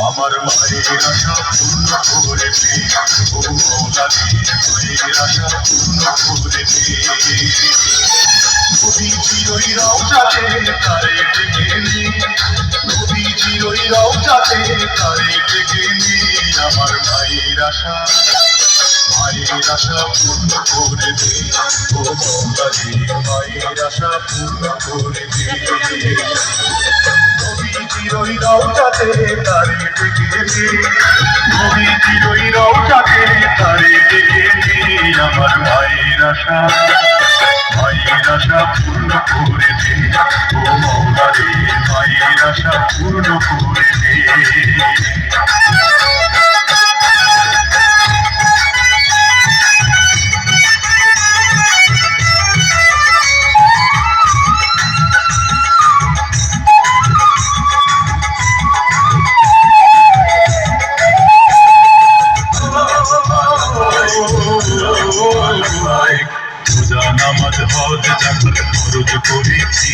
আমার মায়ের আশা পূর্ণ করে দে, ও মওলা মায়ের আশা পূর্ণ করে দে। নবীজির ওই রওজাতে তারে ডেকে নে, নবীজির ওই রওজাতে তারে ডেকে নে। আমার মায়ের আশা পূর্ণ করে দে, ও মওলা মায়ের আশা পূর্ণ করে দে। নবীজির ওই রওজাতে তারে ডেকে নে, নবীজির ওই রওজাতে তারে ডেকে নে। আমার মায়ের আশা পূর্ণ করে দে, ও মওলা রে মায়ের আশা পূর্ণ করে দে। রোজা নামাজ হজ যাকাত ফরজ করেছি,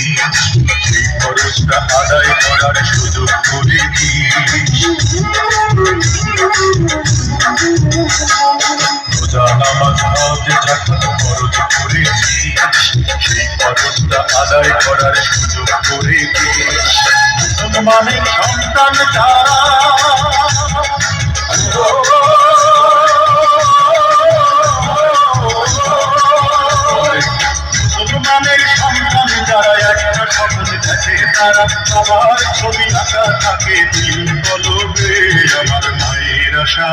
সেই ফরজটা আদায় করার সুযোগ করে দিস। রোজা নামাজ হজ যাকাত ফরজ করেছি, সেই ফরজটা আদায় করার সুযোগ করে দিস। মুসলমানের সন্তান যারা মুসলমানের সন্তান যারা একটা স্বপ্ন দেখে, তারা সবার ছবি আঁকা থাকে দিল কলবে। আমার মায়ের আশা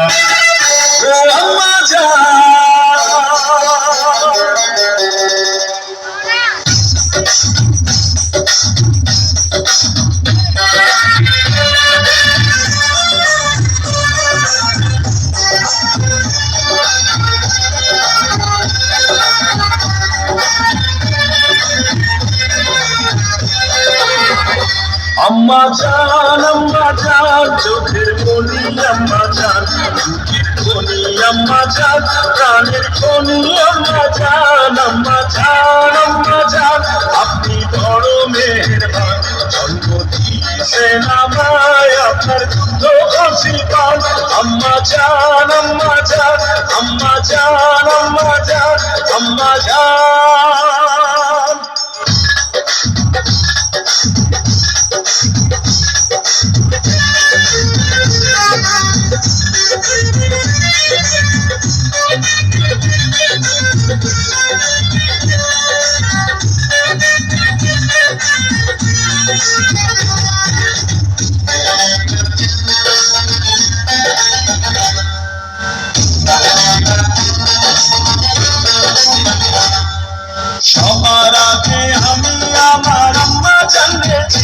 আম্মা জান চোখের মনি, আম্মা জান বুকের খনি, আম্মা জান প্রাণের খনি, আম্মা জান আপনি বড় মেহেরবান, জন্ম দিয়েছেন আমায় আপনার দুধ ঘষি পান। আম্মা জান